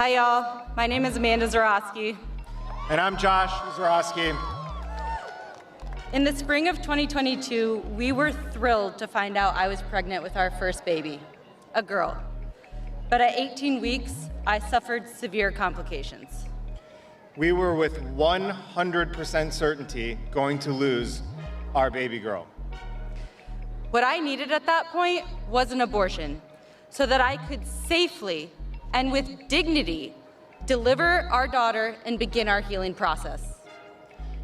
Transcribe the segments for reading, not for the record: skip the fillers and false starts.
Hi, y'all. My name is Amanda Zarowski. And I'm Josh Zarowski. In the spring of 2022, we were thrilled to find out I was pregnant with our first baby, a girl. But at 18 weeks, I suffered severe complications. We were with 100% certainty going to lose our baby girl. What I needed at that point was an abortion so that I could safely and with dignity deliver our daughter and begin our healing process.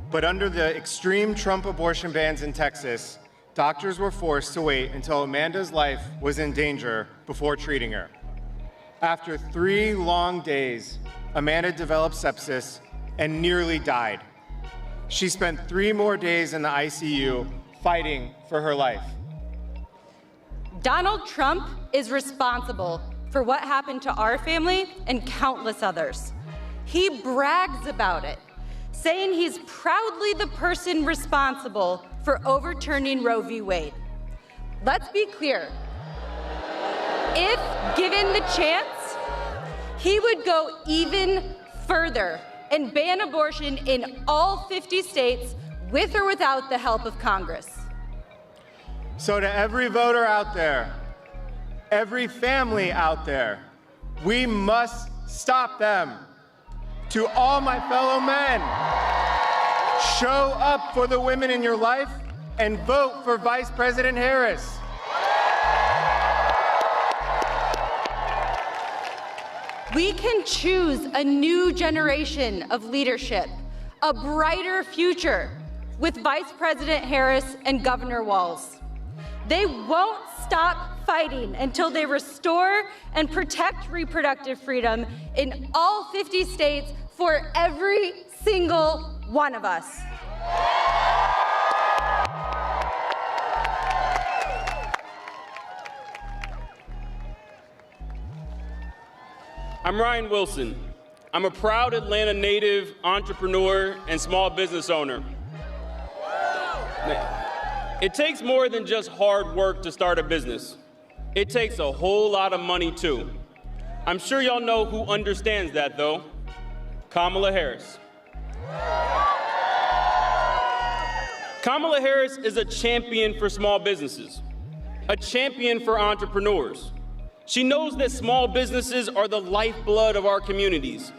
But under the extreme Trump abortion bans in Texas, doctors were forced to wait until Amanda's life was in danger before treating her. After 3 long days, Amanda developed sepsis and nearly died. She spent 3 more days in the ICU fighting for her life. Donald Trump is responsible for what happened to our family and countless others. He brags about it, saying he's proudly the person responsible for overturning Roe v. Wade. Let's be clear. If given the chance, he would go even further and ban abortion in all 50 states with or without the help of Congress. So to every voter out there, every family out there, we must stop them. To all my fellow men, show up for the women in your life and vote for Vice President Harris. We can choose a new generation of leadership, a brighter future with Vice President Harris and Governor Walz. They won't stop fighting until they restore and protect reproductive freedom in all 50 states for every single one of us. I'm Ryan Wilson. I'm a proud Atlanta native, entrepreneur, and small business owner. It takes more than just hard work to start a business. It takes a whole lot of money, too. I'm sure y'all know who understands that, though. Kamala Harris. Kamala Harris is a champion for small businesses, a champion for entrepreneurs. She knows that small businesses are the lifeblood of our communities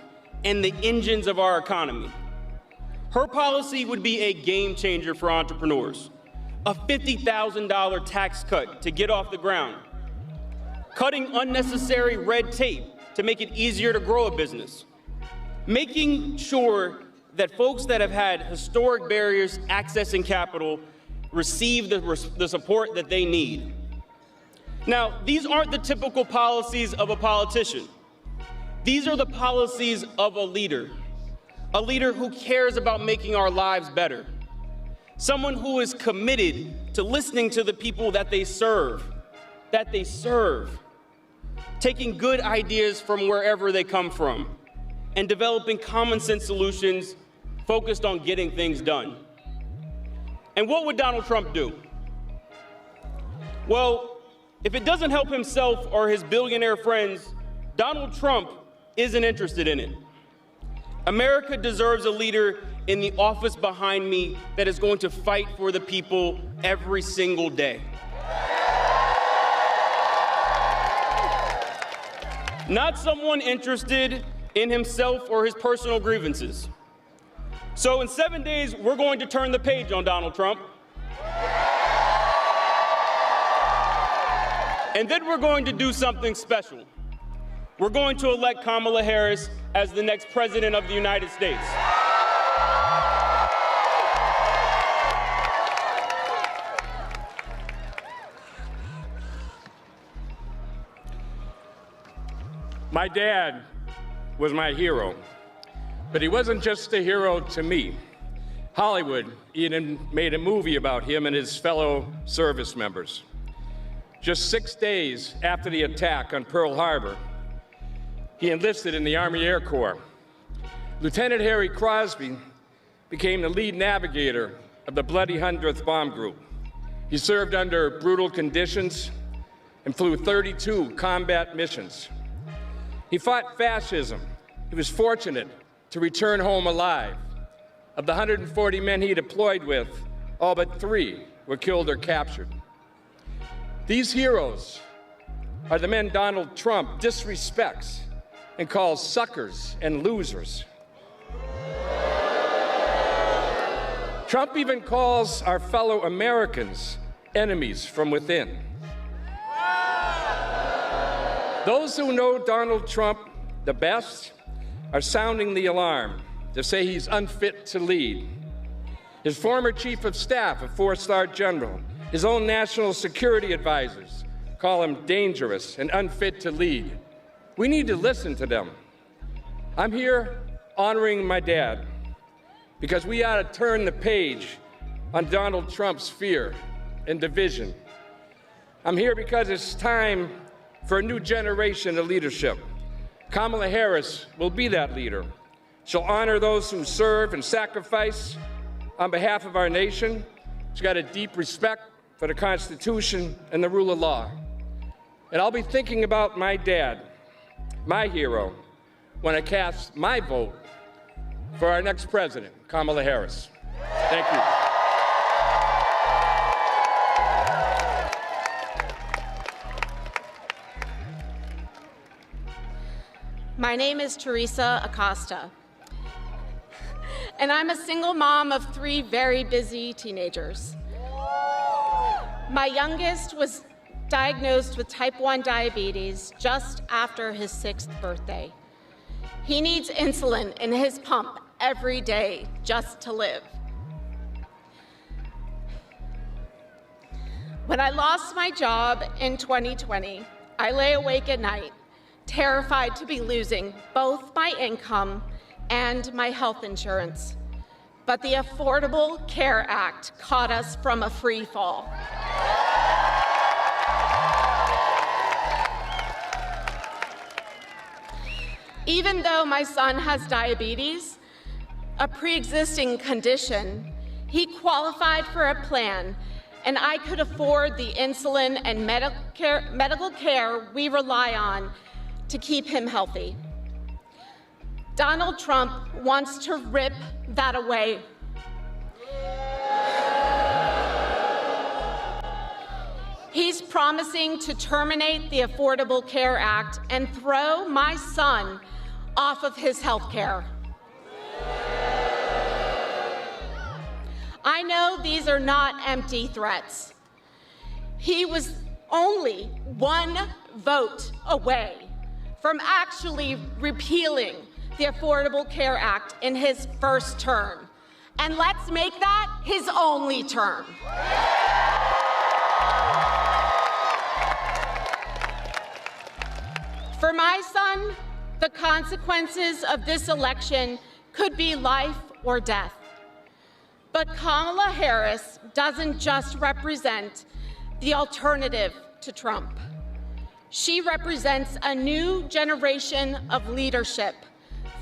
and the engines of our economy. Her policy would be a game changer for entrepreneurs. A $50,000 tax cut to get off the ground. Cutting unnecessary red tape to make it easier to grow a business. Making sure that folks that have had historic barriers accessing capital receive the support that they need. Now, these aren't the typical policies of a politician. These are the policies of a leader who cares about making our lives better. Someone who is committed to listening to the people that they serve, taking good ideas from wherever they come from, and developing common sense solutions focused on getting things done. And what would Donald Trump do? Well, if it doesn't help himself or his billionaire friends, Donald Trump isn't interested in it. America deserves a leader in the office behind me that is going to fight for the people every single day. Not someone interested in himself or his personal grievances. So in 7 days, we're going to turn the page on Donald Trump. And then we're going to do something special. We're going to elect Kamala Harris as the next president of the United States. My dad was my hero, but he wasn't just a hero to me. Hollywood even made a movie about him and his fellow service members. Just 6 days after the attack on Pearl Harbor, he enlisted in the Army Air Corps. Lieutenant Harry Crosby became the lead navigator of the Bloody 100th Bomb Group. He served under brutal conditions and flew 32 combat missions. He fought fascism. He was fortunate to return home alive. Of the 140 men he deployed with, all but 3 were killed or captured. These heroes are the men Donald Trump disrespects and calls suckers and losers. Trump even calls our fellow Americans enemies from within. Those who know Donald Trump the best are sounding the alarm to say he's unfit to lead. His former chief of staff, a 4-star general, his own national security advisors call him dangerous and unfit to lead. We need to listen to them. I'm here honoring my dad because we ought to turn the page on Donald Trump's fear and division. I'm here because it's time for a new generation of leadership. Kamala Harris will be that leader. She'll honor those who serve and sacrifice on behalf of our nation. She's got a deep respect for the Constitution and the rule of law. And I'll be thinking about my dad, my hero, when I cast my vote for our next president, Kamala Harris. Thank you. My name is Teresa Acosta, and I'm a single mom of 3 very busy teenagers. My youngest was diagnosed with type 1 diabetes just after his 6th birthday. He needs insulin in his pump every day just to live. When I lost my job in 2020, I lay awake at night, terrified to be losing both my income and my health insurance. But the Affordable Care Act caught us from a free fall. Even though my son has diabetes, a pre-existing condition, he qualified for a plan, and I could afford the insulin and medical care we rely on to keep him healthy. Donald Trump wants to rip that away. He's promising to terminate the Affordable Care Act and throw my son off of his health care. I know these are not empty threats. He was only 1 vote away from actually repealing the Affordable Care Act in his first term. And let's make that his only term. For my son, the consequences of this election could be life or death. But Kamala Harris doesn't just represent the alternative to Trump. She represents a new generation of leadership,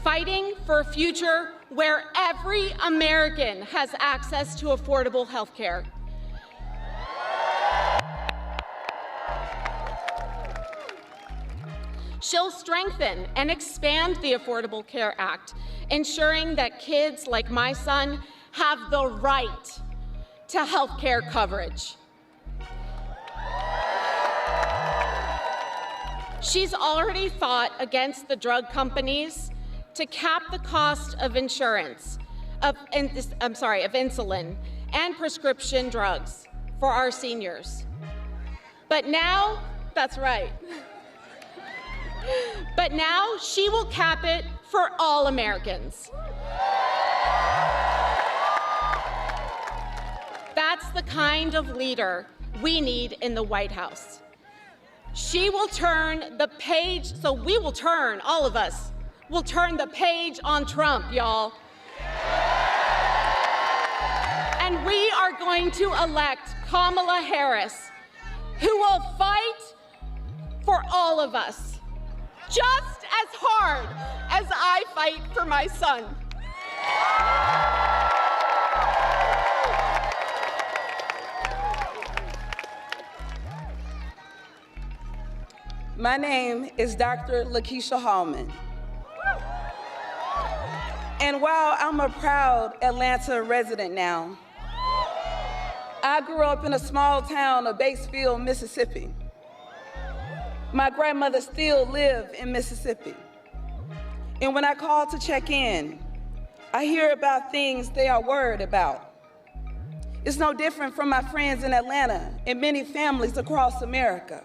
fighting for a future where every American has access to affordable health care. She'll strengthen and expand the Affordable Care Act, ensuring that kids like my son have the right to health care coverage. She's already fought against the drug companies to cap the cost of insurance, of insulin and prescription drugs for our seniors. But now, that's right. But now she will cap it for all Americans. That's the kind of leader we need in the White House. She will turn the page, so we will turn, all of us, will turn the page on Trump, y'all. And we are going to elect Kamala Harris, who will fight for all of us, just as hard as I fight for my son. My name is Dr. Lakeisha Hallman. And while I'm a proud Atlanta resident now, I grew up in a small town of Batesville, Mississippi. My grandmother still lived in Mississippi. And when I call to check in, I hear about things they are worried about. It's no different from my friends in Atlanta and many families across America.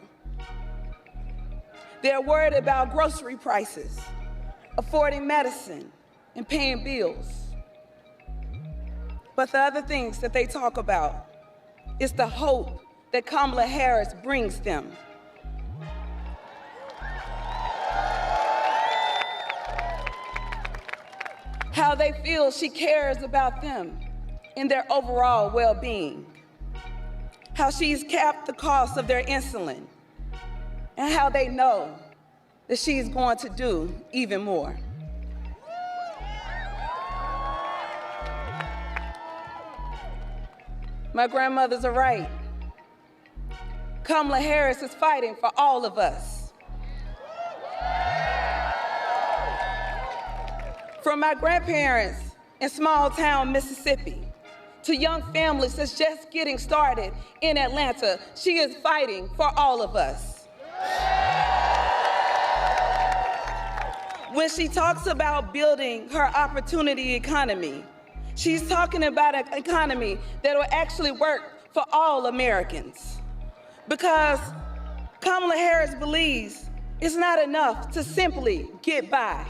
They're worried about grocery prices, affording medicine, and paying bills. But the other things that they talk about is the hope that Kamala Harris brings them. How they feel she cares about them and their overall well-being. How she's capped the cost of their insulin, and how they know that she's going to do even more. My grandmothers are right. Kamala Harris is fighting for all of us. From my grandparents in small town Mississippi to young families that's just getting started in Atlanta, she is fighting for all of us. When she talks about building her opportunity economy, she's talking about an economy that will actually work for all Americans. Because Kamala Harris believes it's not enough to simply get by.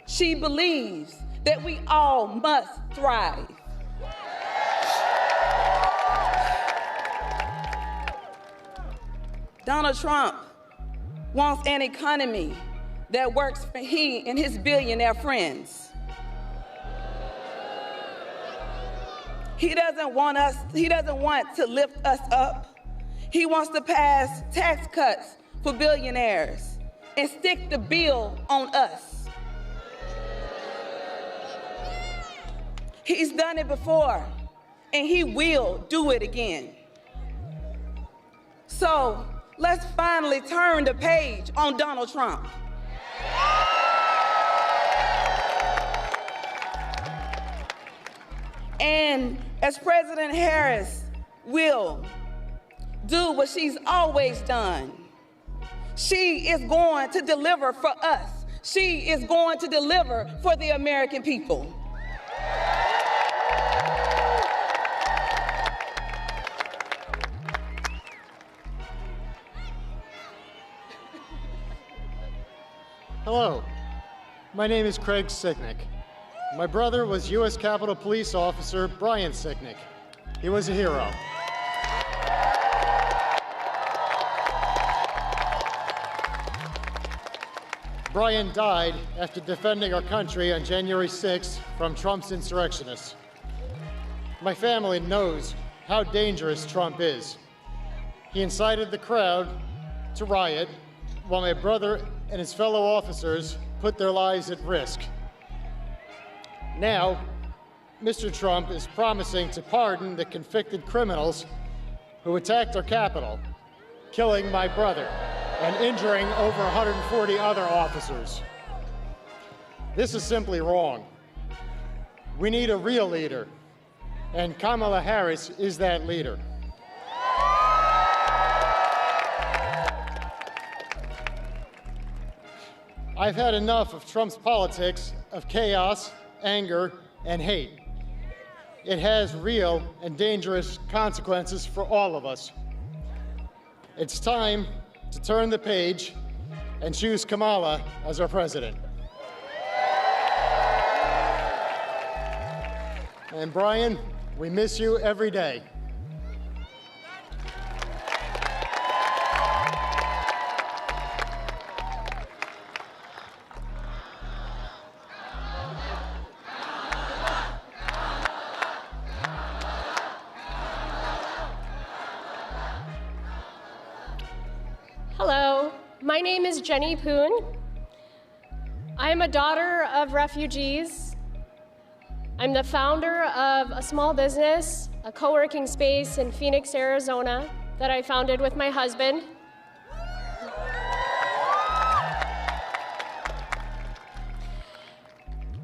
She believes that we all must thrive. Donald Trump wants an economy that works for he and his billionaire friends. He doesn't want to lift us up. He wants to pass tax cuts for billionaires and stick the bill on us. He's done it before, and he will do it again. So let's finally turn the page on Donald Trump. And as President Harris will do what she's always done, she is going to deliver for us. She is going to deliver for the American people. Hello, my name is Craig Sicknick. My brother was U.S. Capitol Police Officer Brian Sicknick. He was a hero. Brian died after defending our country on January 6th from Trump's insurrectionists. My family knows how dangerous Trump is. He incited the crowd to riot while my brother and his fellow officers put their lives at risk. Now, Mr. Trump is promising to pardon the convicted criminals who attacked our Capitol, killing my brother and injuring over 140 other officers. This is simply wrong. We need a real leader, and Kamala Harris is that leader. I've had enough of Trump's politics of chaos, anger, and hate. It has real and dangerous consequences for all of us. It's time to turn the page and choose Kamala as our president. And Brian, we miss you every day. Hello, my name is Jenny Poon. I am a daughter of refugees. I'm the founder of a small business, a co-working space in Phoenix, Arizona, that I founded with my husband.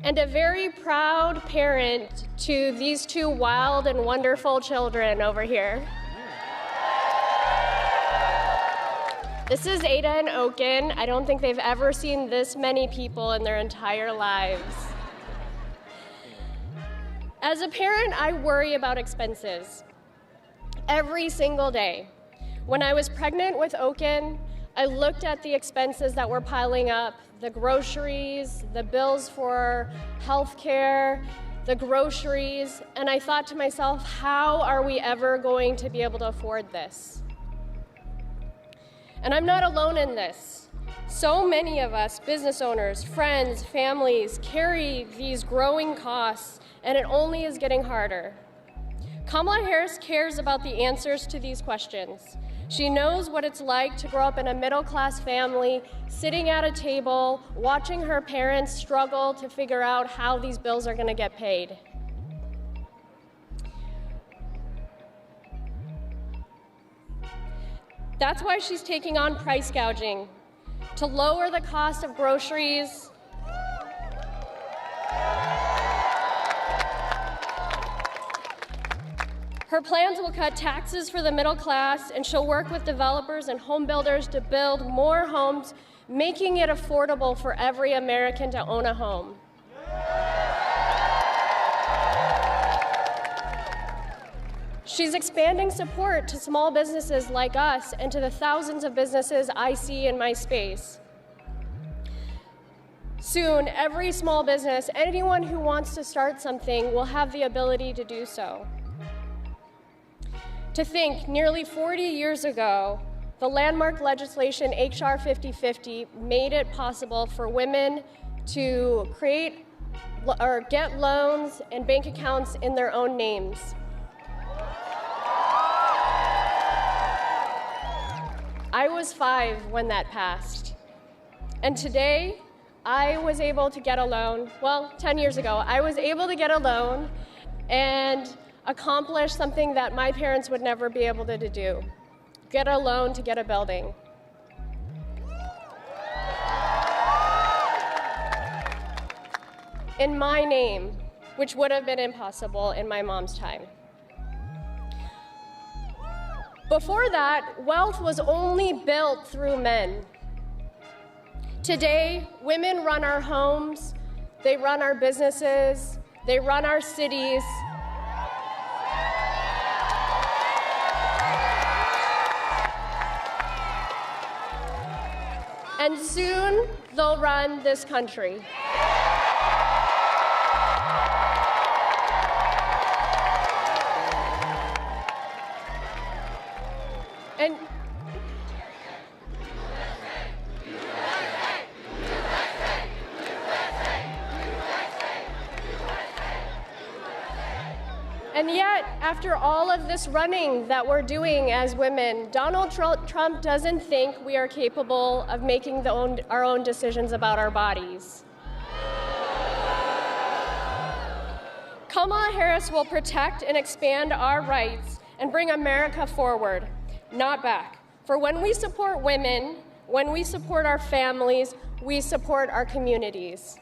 and a very proud parent to these two wild and wonderful children over here. This is Ada and Oaken. I don't think they've ever seen this many people in their entire lives. As a parent, I worry about expenses every single day. When I was pregnant with Oaken, I looked at the expenses that were piling up, the groceries, the bills for healthcare, the groceries, and I thought to myself, how are we ever going to be able to afford this? And I'm not alone in this. So many of us, business owners, friends, families, carry these growing costs, and it only is getting harder. Kamala Harris cares about the answers to these questions. She knows what it's like to grow up in a middle-class family, sitting at a table, watching her parents struggle to figure out how these bills are going to get paid. That's why she's taking on price gouging, to lower the cost of groceries, her plans will cut taxes for the middle class, and she'll work with developers and home builders to build more homes, making it affordable for every American to own a home. She's expanding support to small businesses like us and to the thousands of businesses I see in my space. Soon, every small business, anyone who wants to start something, will have the ability to do so. To think, nearly 40 years ago, the landmark legislation HR 5050 made it possible for women to create or get loans and bank accounts in their own names. I was 5 when that passed. And today, I was able to get a loan. Well, 10 years ago, I was able to get a loan and accomplish something that my parents would never be able to do. Get a loan to get a building. In my name, which would have been impossible in my mom's time. Before that, wealth was only built through men. Today, women run our homes, they run our businesses, they run our cities. And soon, they'll run this country. And yet, after all of this running that we're doing as women, Donald Trump doesn't think we are capable of making our own decisions about our bodies. Kamala Harris will protect and expand our rights and bring America forward, not back. For when we support women, when we support our families, we support our communities.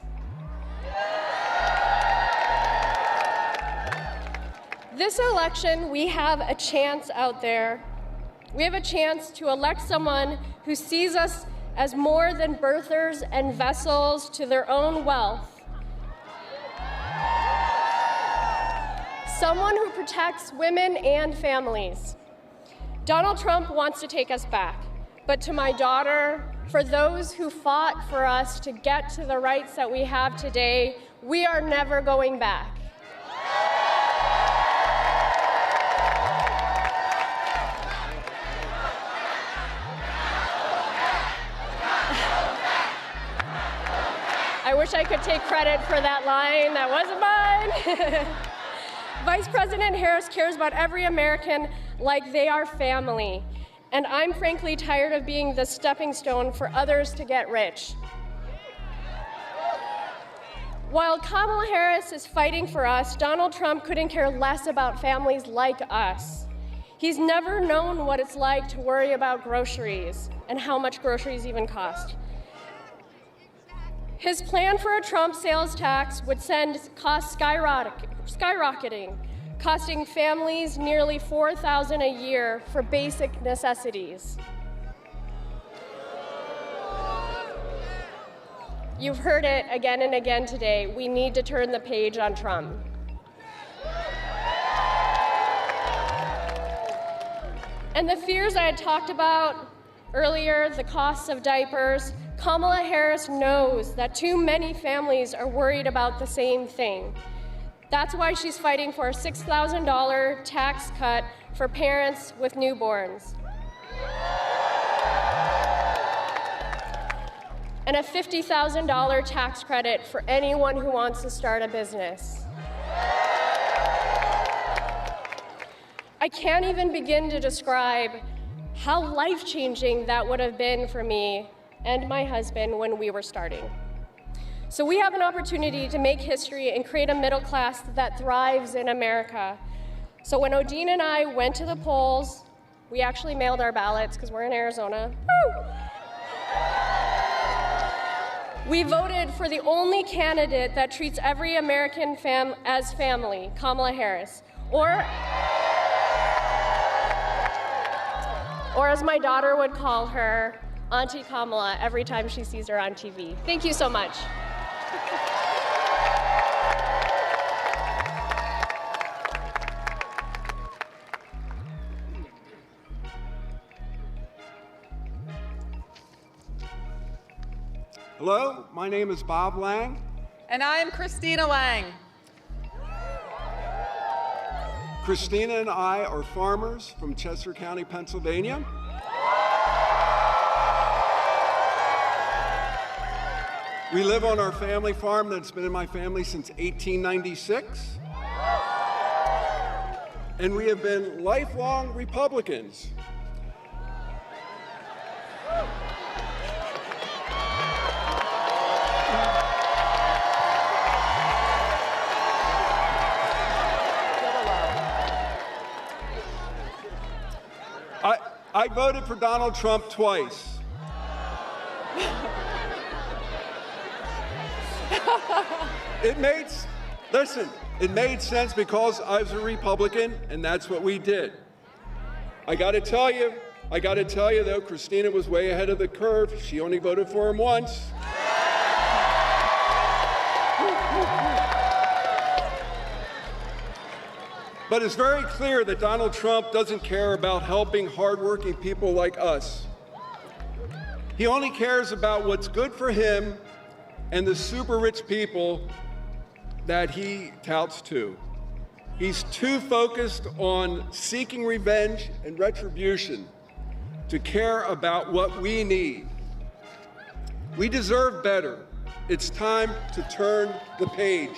This election, we have a chance out there. We have a chance to elect someone who sees us as more than birthers and vessels to their own wealth. Someone who protects women and families. Donald Trump wants to take us back, but to my daughter, for those who fought for us to get to the rights that we have today, we are never going back. I wish I could take credit for that line. That wasn't mine. Vice President Harris cares about every American like they are family. And I'm frankly tired of being the stepping stone for others to get rich. While Kamala Harris is fighting for us, Donald Trump couldn't care less about families like us. He's never known what it's like to worry about groceries and how much groceries even cost. His plan for a Trump sales tax would send costs skyrocketing, costing families nearly $4,000 a year for basic necessities. You've heard it again and again today. We need to turn the page on Trump. And the fears I had talked about earlier, the costs of diapers, Kamala Harris knows that too many families are worried about the same thing. That's why she's fighting for a $6,000 tax cut for parents with newborns. And a $50,000 tax credit for anyone who wants to start a business. I can't even begin to describe how life-changing that would have been for me and my husband when we were starting. So we have an opportunity to make history and create a middle class that thrives in America. So when Odine and I went to the polls, we actually mailed our ballots because we're in Arizona. Woo! We voted for the only candidate that treats every American as family, Kamala Harris, or as my daughter would call her, Auntie Kamala, every time she sees her on TV. Thank you so much. Hello, my name is Bob Lang. And I am Christina Lang. Christina and I are farmers from Chester County, Pennsylvania. We live on our family farm that's been in my family since 1896. And we have been lifelong Republicans. I voted for Donald Trump twice. It made sense because I was a Republican, and that's what we did. I gotta tell you though, Christina was way ahead of the curve. She only voted for him once. But it's very clear that Donald Trump doesn't care about helping hardworking people like us. He only cares about what's good for him and the super rich people that he touts to. He's too focused on seeking revenge and retribution to care about what we need. We deserve better. It's time to turn the page.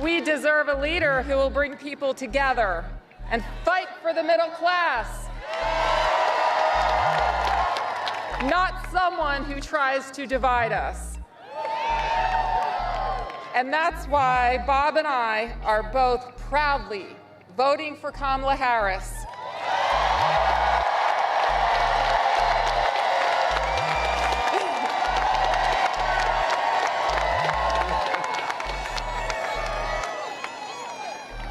We deserve a leader who will bring people together and fight for the middle class. Not someone who tries to divide us. And that's why Bob and I are both proudly voting for Kamala Harris.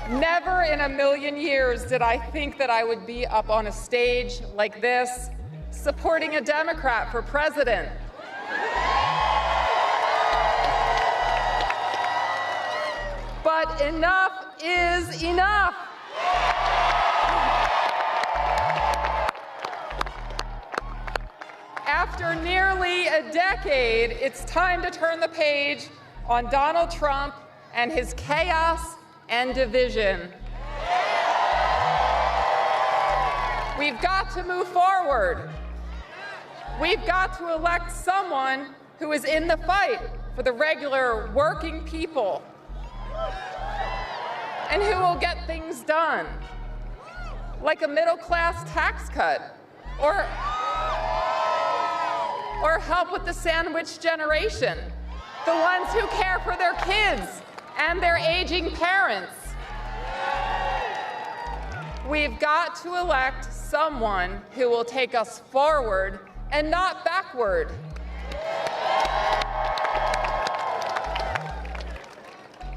Never in a million years did I think that I would be up on a stage like this, supporting a Democrat for president. But enough is enough. After nearly a decade, it's time to turn the page on Donald Trump and his chaos and division. We've got to move forward. We've got to elect someone who is in the fight for the regular working people and who will get things done, like a middle-class tax cut or help with the sandwich generation, the ones who care for their kids and their aging parents. We've got to elect someone who will take us forward and not backward.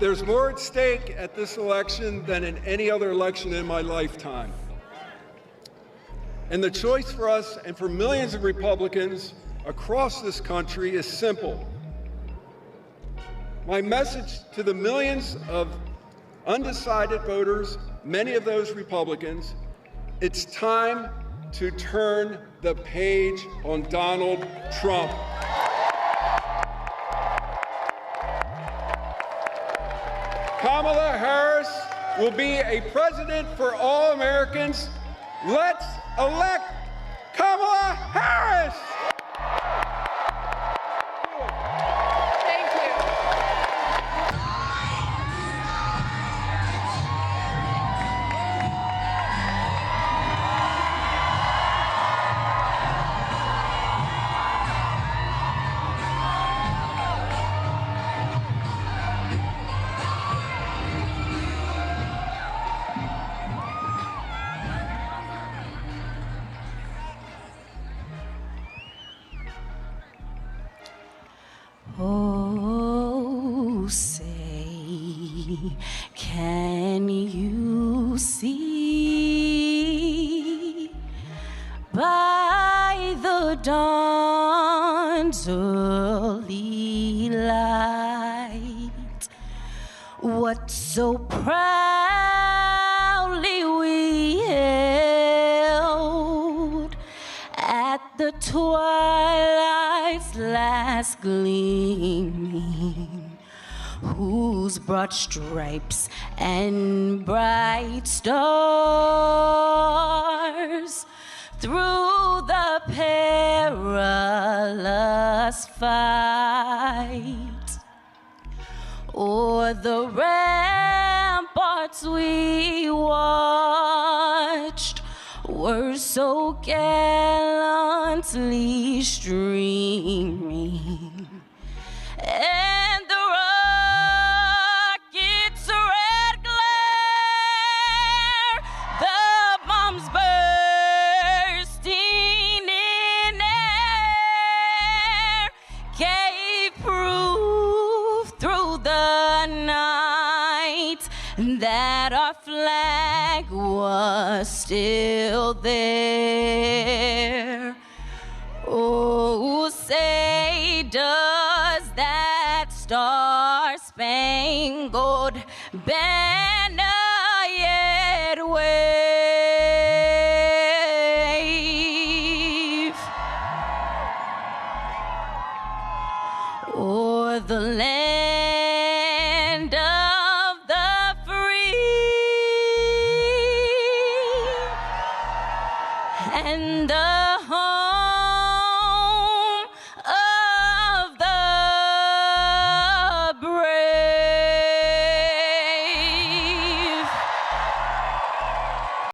There's more at stake at this election than in any other election in my lifetime. And the choice for us and for millions of Republicans across this country is simple. My message to the millions of undecided voters, many of those Republicans, it's time to turn the page on Donald Trump. Kamala Harris will be a president for all Americans. Let's elect Kamala Harris! Thank you. Oh, say, can you see by the dawn's early light what so proudly we held at the twilight's last gleaming, whose broad stripes and bright stars through the perilous fight o'er the ramparts we watched were so gallantly streaming, and the rocket's red glare, the bombs bursting in air, gave proof through the night that our flag was still there. Oh, say, does that star-spangled banner yet wave o'er the land of the free and the